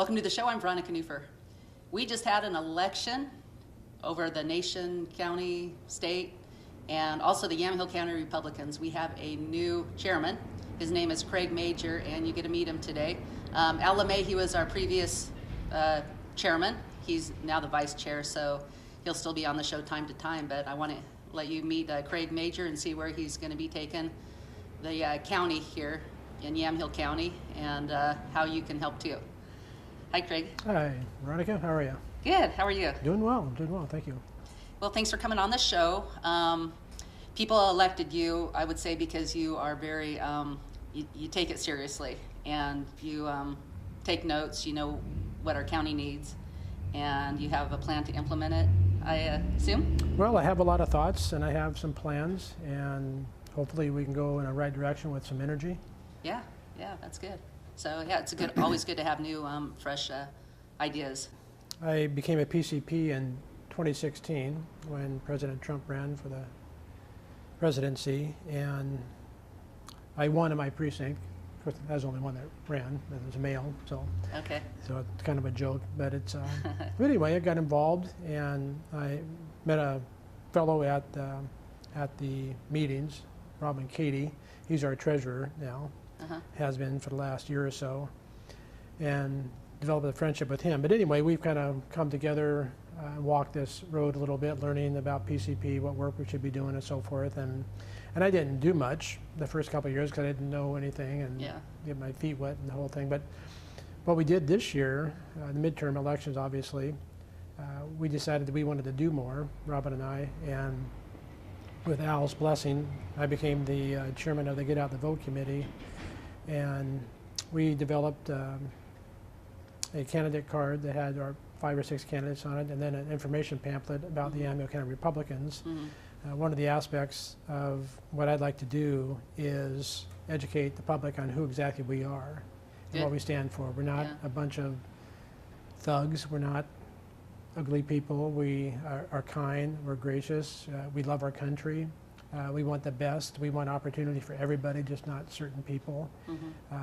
Welcome to the show. I'm Veronica Newfer. We just had an election over the nation, county, state, and also the Yamhill County Republicans. We have a new chairman. His name is Craig Major, and you get to meet him today. Al LeMay, he was our previous chairman. He's now the vice chair, so he'll still be on the show time to time, but I want to let you meet Craig Major and see where he's going to be taking the county here in Yamhill County and how you can help too. Hi, Craig. Hi, Veronica. How are you? Good. How are you? Doing well. Thank you. Well, thanks for coming on the show. People elected you, I would say, because you are very, you take it seriously and you take notes. You know what our county needs, and you have a plan to implement it, I assume? Well, I have a lot of thoughts and I have some plans, and hopefully we can go in the right direction with some energy. Yeah, that's good. So yeah, it's always good to have new, fresh ideas. I became a PCP in 2016 when President Trump ran for the presidency, and I won in my precinct. Of course, I was the only one that ran. It was a male, so Okay. so it's kind of a joke. But it's but anyway, I got involved, and I met a fellow at the meetings, Robin Katie. He's our treasurer now. Has been for the last year or so, and developed a friendship with him. But anyway, we've kind of come together and walked this road a little bit, learning about PCP, what work we should be doing and so forth. And I didn't do much the first couple of years because I didn't know anything and get my feet wet and the whole thing. But what we did this year, the midterm elections obviously, we decided that we wanted to do more, Robin and I, and with Al's blessing, I became the chairman of the Get Out the Vote Committee, and we developed a candidate card that had our 5 or 6 candidates on it, and then an information pamphlet about the Yamhill County Republicans. One of the aspects of what I'd like to do is educate the public on who exactly we are and what we stand for. We're not a bunch of thugs. We're not ugly people. We are kind. We're gracious. We love our country. We want the best. We want opportunity for everybody, just not certain people.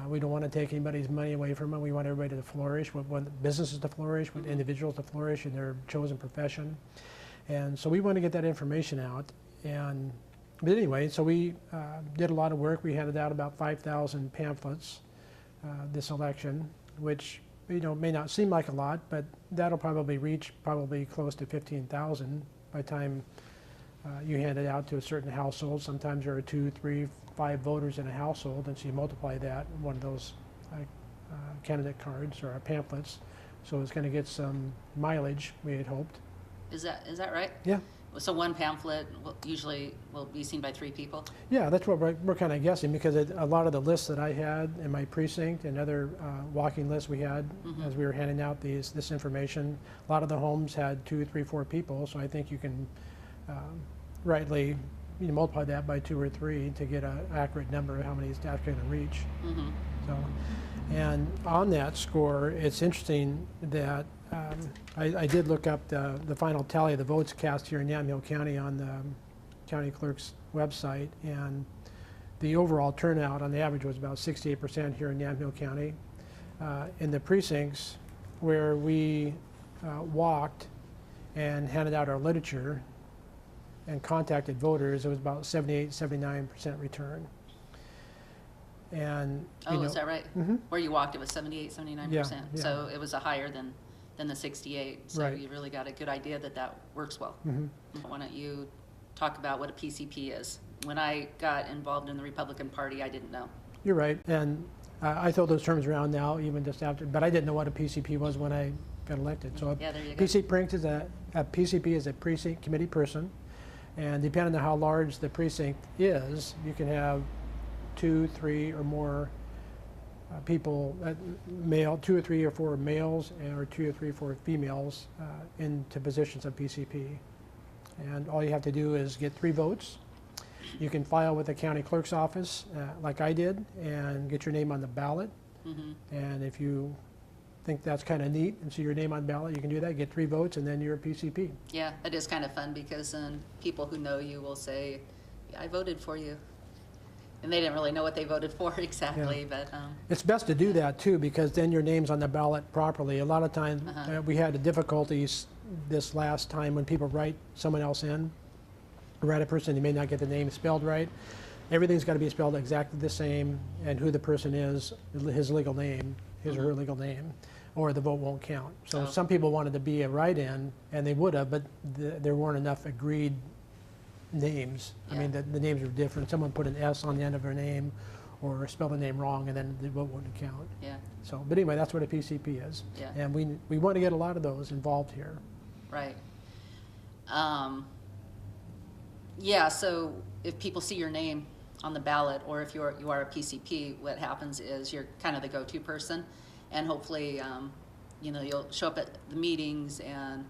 We don't want to take anybody's money away from them. We want everybody to flourish. We want businesses to flourish, we want individuals to flourish in their chosen profession. And so we want to get that information out. But anyway, so we did a lot of work. We handed out about 5,000 pamphlets this election, which may not seem like a lot, but that'll probably reach close to 15,000 by the time you hand it out to a certain household. Sometimes there are 2, 3, 5 voters in a household, and so you multiply that in one of those candidate cards or pamphlets. So it's going to get some mileage, we had hoped. Is that right? Yeah. So one pamphlet usually will be seen by 3 people? Yeah, that's what we're kind of guessing, because a lot of the lists that I had in my precinct and other walking lists we had as we were handing out this information, a lot of the homes had 2, 3, 4 people, so I think you can rightly multiply that by 2 or 3 to get an accurate number of how many it's actually going to reach. So, and on that score, it's interesting that I did look up the final tally of the votes cast here in Yamhill County on the county clerk's website, and the overall turnout on the average was about 68% here in Yamhill County. In the precincts where we walked and handed out our literature and contacted voters, it was about 78-79% return. And is that right? Where you walked, it was 78-79%. Yeah. So it was a higher than the 68. So right. You really got a good idea that works well. Why don't you talk about what a PCP is? When I got involved in the Republican Party, I didn't know. You're right, and I throw those terms around now, even just after, but I didn't know what a PCP was when I got elected. So there you go. a PCP is a precinct committee person, and depending on how large the precinct is, you can have 2, 3, or more people, male, 2 or 3 or 4 males, or 2 or 3 or 4 females into positions of PCP. And all you have to do is get 3 votes. You can file with the county clerk's office, like I did, and get your name on the ballot. And if you think that's kind of neat and see your name on the ballot, you can do that, get 3 votes, and then you're a PCP. Yeah, it is kind of fun because people who know you will say, I voted for you. And they didn't really know what they voted for exactly, but, It's best to do that too, because then your name's on the ballot properly. A lot of times, we had the difficulties this last time when people write someone else in, write a person, you may not get the name spelled right. Everything's got to be spelled exactly the same, and who the person is, his legal name, his or her legal name, or the vote won't count. So Oh. some people wanted to be a write-in, and they would have, but there weren't enough agreed names. I mean, Yeah. the names were different. Someone put an S on the end of their name, or spelled the name wrong, and then the vote wouldn't count. yeah, So, but anyway, that's what a PCP is. Yeah. And we want to get a lot of those involved here. right. Yeah, so if people see your name on the ballot, or if you are a PCP, what happens is you're kind of the go-to person, and hopefully, you'll show up at the meetings and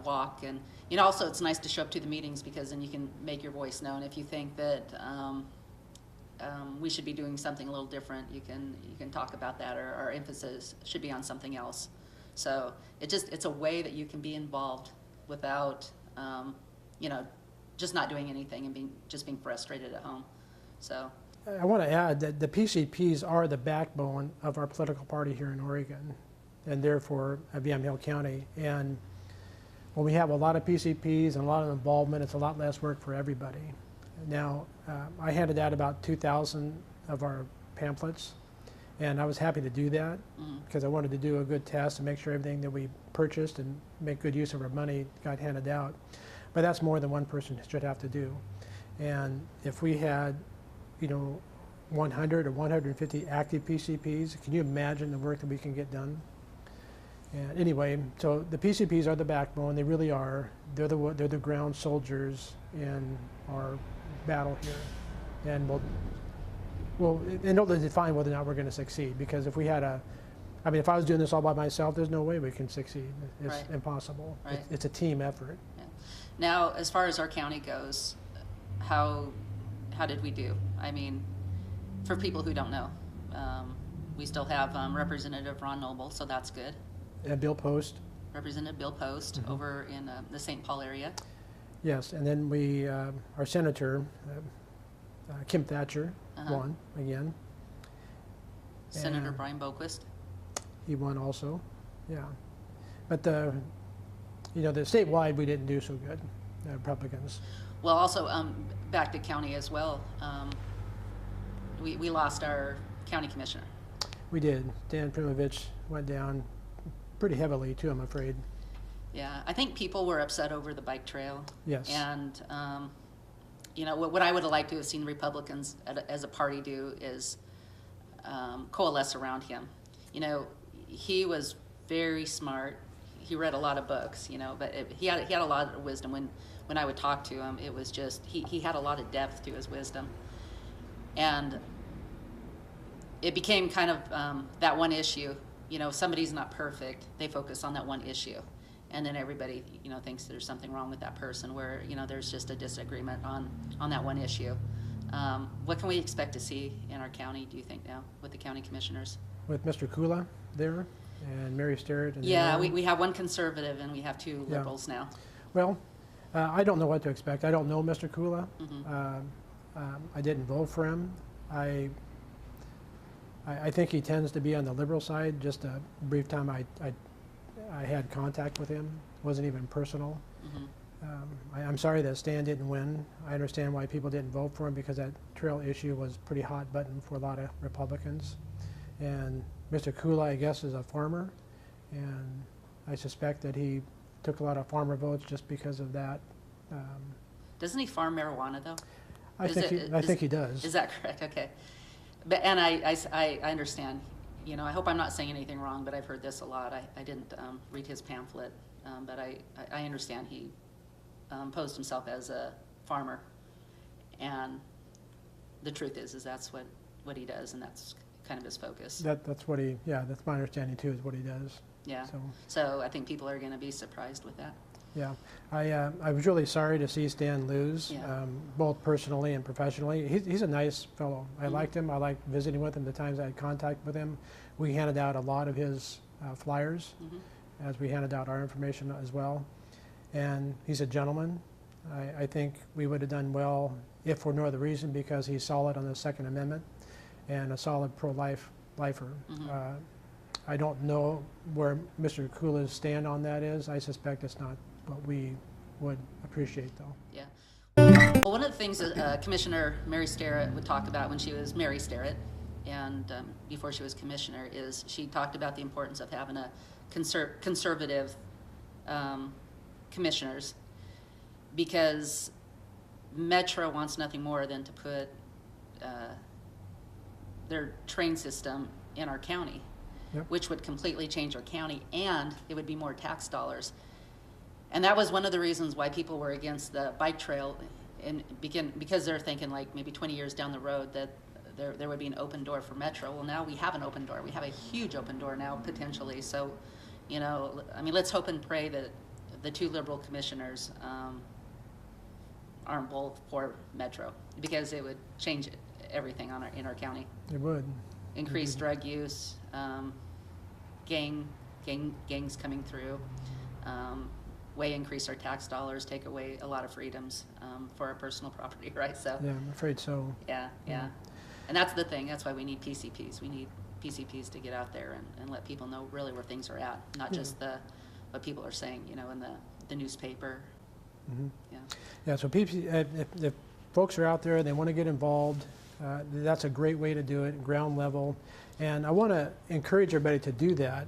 walk, and also it's nice to show up to the meetings because then you can make your voice known. If you think that we should be doing something a little different, you can talk about that, or our emphasis should be on something else. So it's a way that you can be involved without just not doing anything and being frustrated at home. So I want to add that the PCPs are the backbone of our political party here in Oregon, and therefore of Yamhill County. And when we have a lot of PCPs and a lot of involvement, it's a lot less work for everybody. Now, I handed out about 2,000 of our pamphlets, and I was happy to do that because I wanted to do a good test and make sure everything that we purchased and make good use of our money got handed out. But that's more than one person should have to do. And if we had, 100 or 150 active PCPs, can you imagine the work that we can get done? And anyway, so the PCPs are the backbone. They really are. They're the ground soldiers in our battle here. And we'll in order to define whether or not we're going to succeed, because if we had if I was doing this all by myself, there's no way we can succeed. It's Right. impossible. Right. It's a team effort. yeah. Now, as far as our county goes, how did we do? I mean, for people who don't know, we still have Representative Ron Noble, so that's good. And Bill Post, Representative Bill Post over in the St. Paul area. yes. And then our Senator, Kim Thatcher, won again. Senator And Brian Boquist. he won also, yeah. But the statewide, we didn't do so good, Republicans. Well, also back to county as well. We lost our county commissioner. We did. Dan Primovich went down pretty heavily too, I'm afraid. Yeah, I think people were upset over the bike trail. Yes. And what I would have liked to have seen Republicans as a party do is coalesce around him. He was very smart. He read a lot of books, but he had a lot of wisdom. When I would talk to him, it was just he had a lot of depth to his wisdom, and it became kind of that one issue. Somebody's not perfect. They focus on that one issue, and then everybody thinks there's something wrong with that person. Where there's just a disagreement on that one issue. What can we expect to see in our county, do you think, now with the county commissioners? With Mr. Kula there and Mary Starrett. And Yeah, we have one conservative and we have two Yeah. liberals now. Well, I don't know what to expect. I don't know Mr. Kula. I didn't vote for him. I think he tends to be on the liberal side. Just a brief time I had contact with him. It wasn't even personal. I'm sorry that Stan didn't win. I understand why people didn't vote for him, because that trail issue was pretty hot button for a lot of Republicans. And Mr. Kula, I guess, is a farmer, and I suspect that he took a lot of farmer votes just because of that. Doesn't he farm marijuana though? I think he does. Is that correct? Okay. But I understand. I hope I'm not saying anything wrong, but I've heard this a lot. I didn't read his pamphlet, but I understand he posed himself as a farmer, and the truth is that's what he does, and that's kind of his focus. That's what that's my understanding too, is what he does. Yeah. So, So I think people are going to be surprised with that. yeah. I was really sorry to see Stan lose, Yeah. both personally and professionally. He's a nice fellow. I liked him. I liked visiting with him the times I had contact with him. We handed out a lot of his flyers as we handed out our information as well. And he's a gentleman. I think we would have done well if for no other reason because he's solid on the Second Amendment and a solid pro-lifer. I don't know where Mr. Kula's stand on that is. I suspect it's not what we would appreciate, though. Yeah. Well, one of the things that Commissioner Mary Starrett would talk about when she was Mary Starrett and before she was commissioner is she talked about the importance of having a conservative commissioners because Metro wants nothing more than to put their train system in our county, Yep. which would completely change our county, and it would be more tax dollars. And that was one of the reasons why people were against the bike trail, because they're thinking like maybe 20 years down the road that there would be an open door for Metro. Well, now we have an open door. We have a huge open door now potentially. So, you know, I mean, let's hope and pray that the two Liberal commissioners aren't both for Metro, because it would change everything in our county. It would. Increase drug use, gangs coming through, way increase our tax dollars, take away a lot of freedoms for our personal property, right? So Yeah, I'm afraid so. yeah. And that's the thing. That's why we need PCPs. We need PCPs to get out there and let people know really where things are at, not just what people are saying, you know, in the newspaper. Mm-hmm. Yeah. Yeah, so if folks are out there and they want to get involved, that's a great way to do it, ground level. And I want to encourage everybody to do that.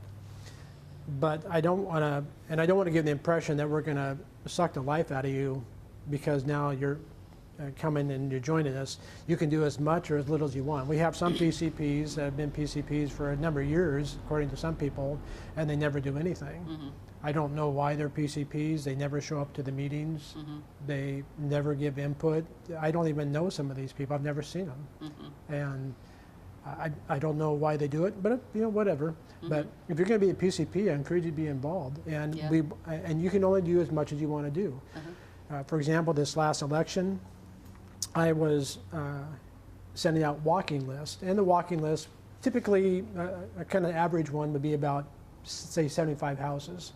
But I don't want to give the impression that we're going to suck the life out of you because now you're coming and you're joining us. You can do as much or as little as you want. We have some PCPs that have been PCPs for a number of years, according to some people, and they never do anything. Mm-hmm. I don't know why they're PCPs. They never show up to the meetings. Mm-hmm. They never give input. I don't even know some of these people. I've never seen them. Mm-hmm. And I don't know why they do it, but you know, whatever. Mm-hmm. But if you're going to be a PCP, I encourage you to be involved. And and you can only do as much as you want to do. Uh-huh. For example, this last election, I was sending out walking lists, and the walking list, typically a kind of average one would be about, say, 75 houses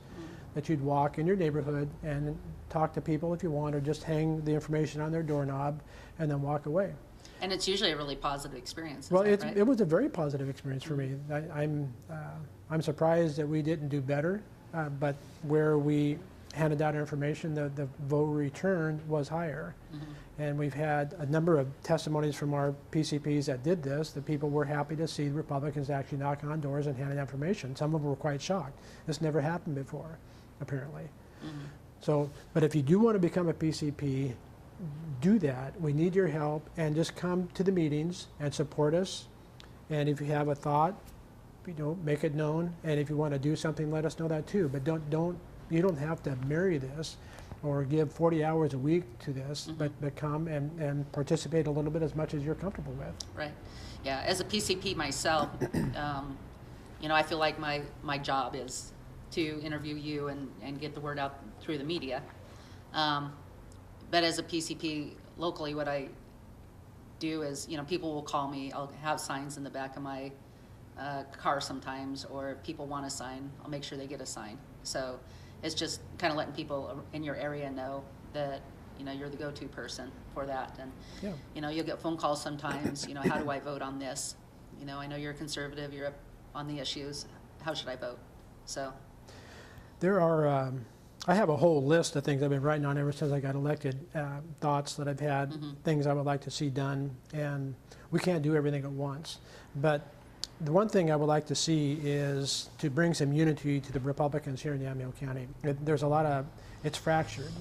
that you'd walk in your neighborhood and talk to people if you want, or just hang the information on their doorknob and then walk away. And it's usually a really positive experience. Well, right? It was a very positive experience for me. I'm surprised that we didn't do better, but where we handed out information, the vote return was higher. Mm-hmm. And we've had a number of testimonies from our PCPs that did this, that people were happy to see the Republicans actually knocking on doors and handing information. Some of them were quite shocked. This never happened before, apparently. Mm-hmm. So, but if you do want to become a PCP, do that. We need your help, and just come to the meetings and support us. And if you have a thought, you know, make it known. And if you want to do something, let us know that too. But you don't have to marry this or give 40 hours a week to this, mm-hmm. but come and participate a little bit as much as you're comfortable with. Right. Yeah. As a PCP myself, you know, I feel like my job is to interview you and get the word out through the media. But as a PCP locally, what I do is, you know, people will call me. I'll have signs in the back of my car sometimes, or if people want a sign, I'll make sure they get a sign. So it's just kind of letting people in your area know that, you know, you're the go-to person for that. And, you know, you'll get phone calls sometimes, you know, how do I vote on this? You know, I know you're a conservative, you're up on the issues. How should I vote? So there are, I have a whole list of things I've been writing on ever since I got elected, thoughts that I've had, mm-hmm. things I would like to see done, and we can't do everything at once. But the one thing I would like to see is to bring some unity to the Republicans here in Yamhill County. There's a lot of, it's fractured.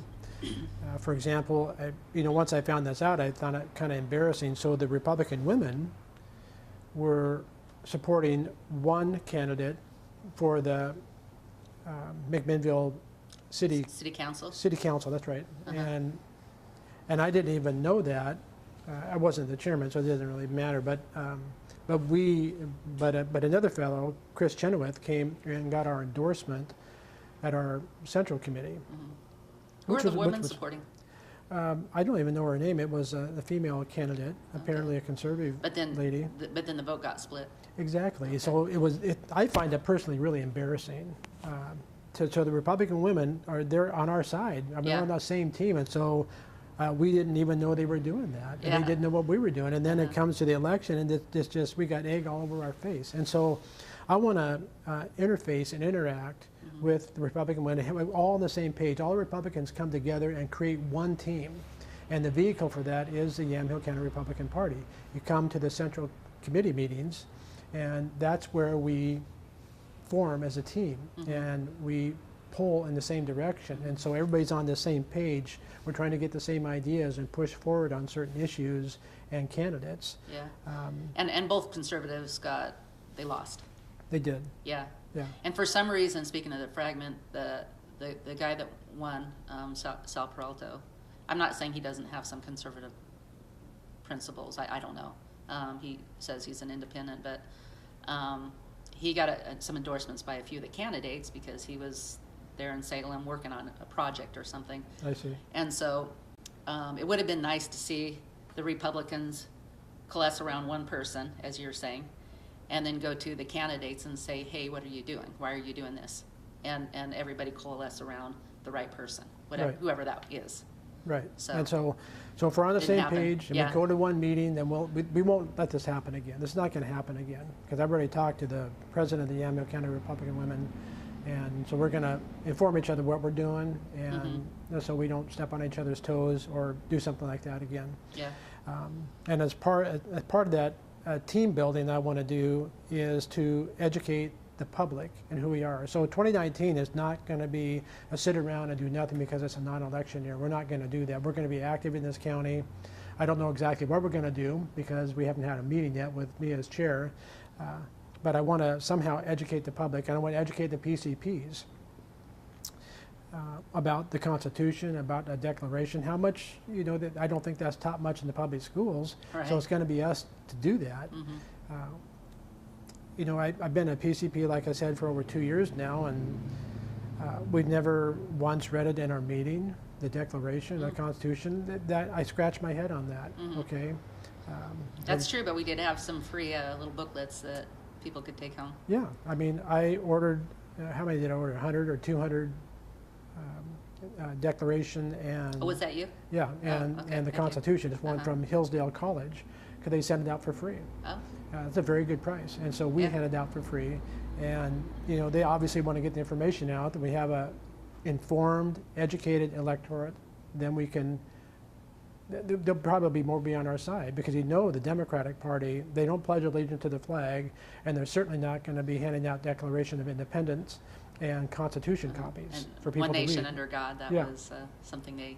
For example, you know, once I found this out, I found it kind of embarrassing. So the Republican women were supporting one candidate for the McMinnville City Council. City Council, that's right. Uh-huh. And I didn't even know that. I wasn't the chairman, so it doesn't really matter. But another fellow, Chris Chenoweth, came and got our endorsement at our central committee. Mm-hmm. Who are the women supporting? I don't even know her name. It was a female candidate, apparently a conservative lady. But then the vote got split. Exactly. Okay. So I find it personally really embarrassing so the Republican women they're on our side. I mean, Yeah. we're on the same team, and so we didn't even know they were doing that, and Yeah. they didn't know what we were doing. And then it Uh-huh. comes to the election, and it's just we got egg all over our face. And so I want to interface and interact with the Republican women, and we're all on the same page. All the Republicans come together and create one team, and the vehicle for that is the Yamhill County Republican Party. You come to the central committee meetings, and that's where we form as a team, and we pull in the same direction. And so everybody's on the same page. We're trying to get the same ideas and push forward on certain issues and candidates. Yeah. And both conservatives they lost. They did, Yeah. yeah. And for some reason, speaking of the fragment, the guy that won, Sal Peralta, I'm not saying he doesn't have some conservative principles. I don't know. He says he's an independent, but he got some endorsements by a few of the candidates because he was there in Salem working on a project or something. I see. And so it would have been nice to see the Republicans coalesce around one person, as you're saying, and then go to the candidates and say, hey, what are you doing? Why are you doing this? And everybody coalesce around the right person, whatever, Right. whoever that is. Right. So- And so if we're on the Didn't same happen. page and Yeah. we go to one meeting, then we won't let this happen again. This is not going to happen again, because I've already talked to the president of the Yamhill County Republican Women, and so we're going to inform each other what we're doing, and so we don't step on each other's toes or do something like that again. Yeah. And as part of that team building I want to do is to educate the public and who we are. So 2019 is not going to be a sit around and do nothing because it's a non-election year. We're not going to do that. We're going to be active in this county. I don't know exactly what we're going to do because we haven't had a meeting yet with me as chair. But I want to somehow educate the public, and I want to educate the PCPs about the Constitution, about a declaration. How much, that I don't think that's taught much in the public schools. Right. So it's going to be us to do that. I've been a PCP, like I said, for over 2 years now, and we've never once read it in our meeting, the Declaration, the Constitution. That I scratch my head on that. Okay. That's true, but we did have some free little booklets that people could take home. Yeah, I mean, I ordered. How many did I order? 100 or 200 Declaration and. Oh, was that you? Yeah, and okay, and the thank you. Constitution. It's one from Hillsdale College, because they sent it out for free. Oh, It's a very good price, and so we Yeah. had it out for free. And they obviously want to get the information out that we have a informed, educated electorate. Then we can. They'll probably more be on our side, because the Democratic Party, they don't pledge allegiance to the flag, and they're certainly not going to be handing out Declaration of Independence and Constitution copies and for people One to Nation read. Under God, that Yeah. was something a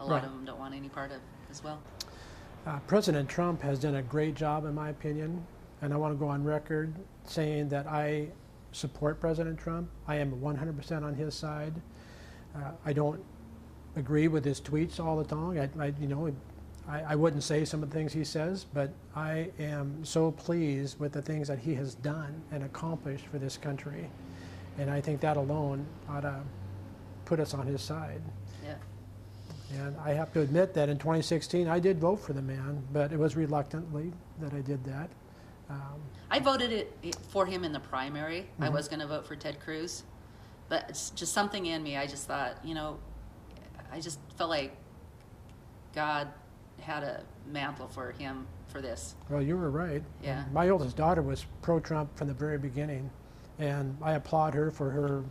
lot Right. of them don't want any part of as well. President Trump has done a great job, in my opinion, and I want to go on record saying that I support President Trump. I am 100% on his side. I don't agree with his tweets all the time. I wouldn't say some of the things he says, but I am so pleased with the things that he has done and accomplished for this country, and I think that alone ought to put us on his side. Yeah. And I have to admit that in 2016, I did vote for the man, but it was reluctantly that I did that. I voted for him in the primary. I was going to vote for Ted Cruz, but it's just something in me. I just thought, I just felt like God had a mantle for him for this. Well, you were right. Yeah. My oldest daughter was pro-Trump from the very beginning, and I applaud her for her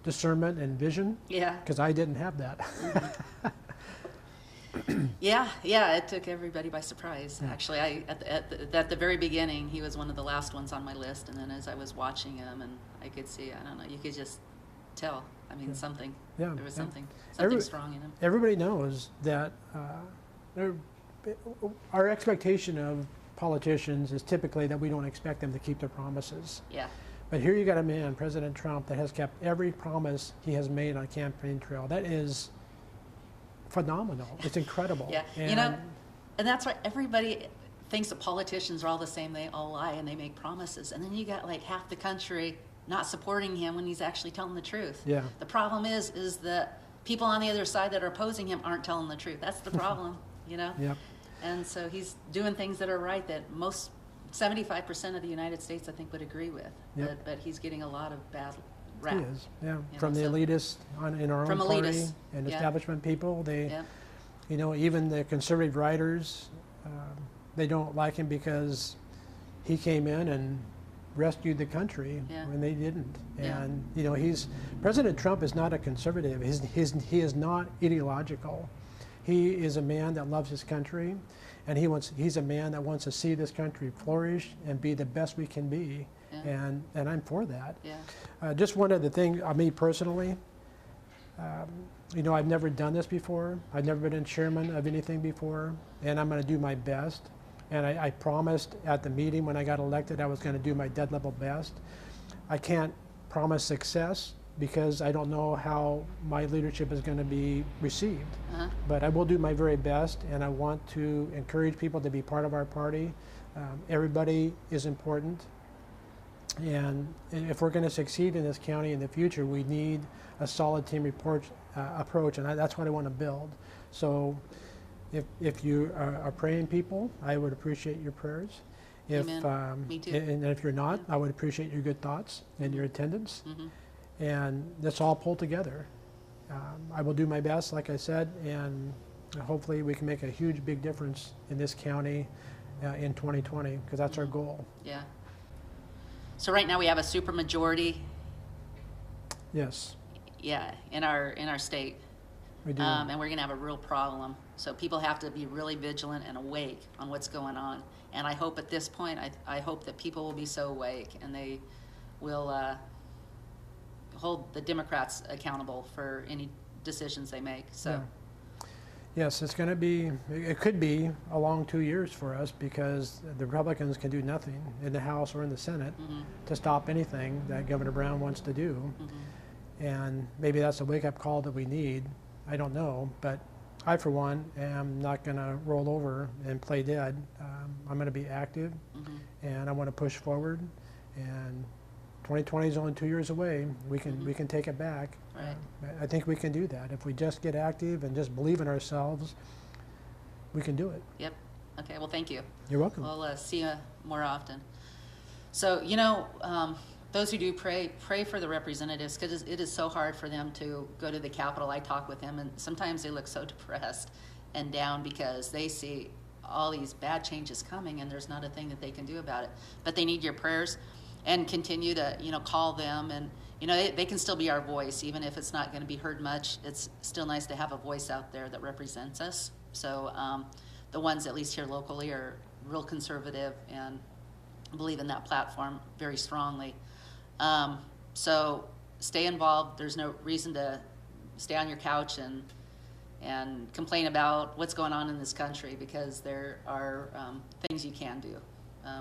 discernment and vision, Yeah. because I didn't have that. Yeah, it took everybody by surprise. Actually, at the very beginning, he was one of the last ones on my list, and then as I was watching him, and I could see, I don't know, you could just tell. I mean, something. Yeah, There was yeah. something strong in him. Everybody knows that our expectation of politicians is typically that we don't expect them to keep their promises. Yeah, But here you got a man, President Trump, that has kept every promise he has made on a campaign trail. That is phenomenal. It's incredible. yeah. And And that's why everybody thinks that politicians are all the same. They all lie and they make promises. And then you got like half the country not supporting him when he's actually telling the truth. Yeah. The problem is that people on the other side that are opposing him aren't telling the truth. That's the problem, Yep. And so he's doing things that are right that most 75% of the United States, I think, would agree with. Yep. But he's getting a lot of bad rap. He is, yeah. You From know, the so- elitists in our From own party elitists, and yeah. establishment people, they, Yep. you know, even the conservative writers, they don't like him because he came in and rescued the country Yeah. when they didn't. Yeah. And, you know, President Trump is not a conservative. He is not ideological. He is a man that loves his country, and he's a man that wants to see this country flourish and be the best we can be. Yeah. And I'm for that. Yeah. Just one other thing, me personally, you know, I've never done this before. I've never been chairman of anything before, and I'm going to do my best. And I promised at the meeting when I got elected I was going to do my dead level best. I can't promise success because I don't know how my leadership is going to be received. Uh-huh. But I will do my very best, and I want to encourage people to be part of our party. Everybody is important. And if we're going to succeed in this county in the future, we need a solid team approach, and that's what I want to build. So if you are praying people, I would appreciate your prayers. Amen. Me too. And if you're not, I would appreciate your good thoughts and your attendance. Mhm. And let's all pull together. I will do my best, like I said, and hopefully we can make a huge, big difference in this county in 2020, because that's our goal. Yeah. So right now we have a supermajority, Yes, yeah, in our state. we do. And we're going to have a real problem. So people have to be really vigilant and awake on what's going on. And I hope at this point, I hope that people will be so awake and they will hold the Democrats accountable for any decisions they make. So, Yeah. Yes, it could be a long 2 years for us because the Republicans can do nothing in the House or in the Senate to stop anything that Governor Brown wants to do. And maybe that's a wake-up call that we need. I don't know, but I, for one, am not going to roll over and play dead. I'm going to be active, and I want to push forward. And 2020 is only 2 years away. We can take it back. Right. I think we can do that. If we just get active and just believe in ourselves, we can do it. Yep. Okay, well, thank you. You're welcome. We'll see you more often. So, you know, those who do pray for the representatives, because it is so hard for them to go to the Capitol. I talk with them, and sometimes they look so depressed and down because they see all these bad changes coming, and there's not a thing that they can do about it. But they need your prayers, and continue to, you know, call them, and, you know, they can still be our voice, even if it's not going to be heard much. It's still nice to have a voice out there that represents us. So the ones, at least here locally, are real conservative and believe in that platform very strongly. So stay involved. There's no reason to stay on your couch and complain about what's going on in this country, because there are things you can do.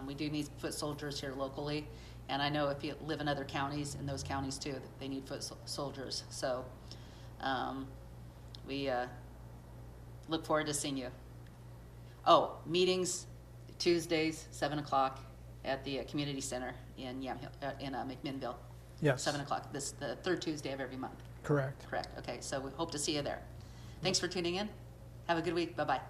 We do need foot soldiers here locally, and I know if you live in other counties, in those counties too, they need foot soldiers. So we look forward to seeing you. Oh, meetings Tuesdays, 7 o'clock at the community center in Yamhill, in McMinnville. Yes. 7 o'clock, the third Tuesday of every month. Correct. Correct. Okay, so we hope to see you there. Thanks for tuning in. Have a good week. Bye-bye.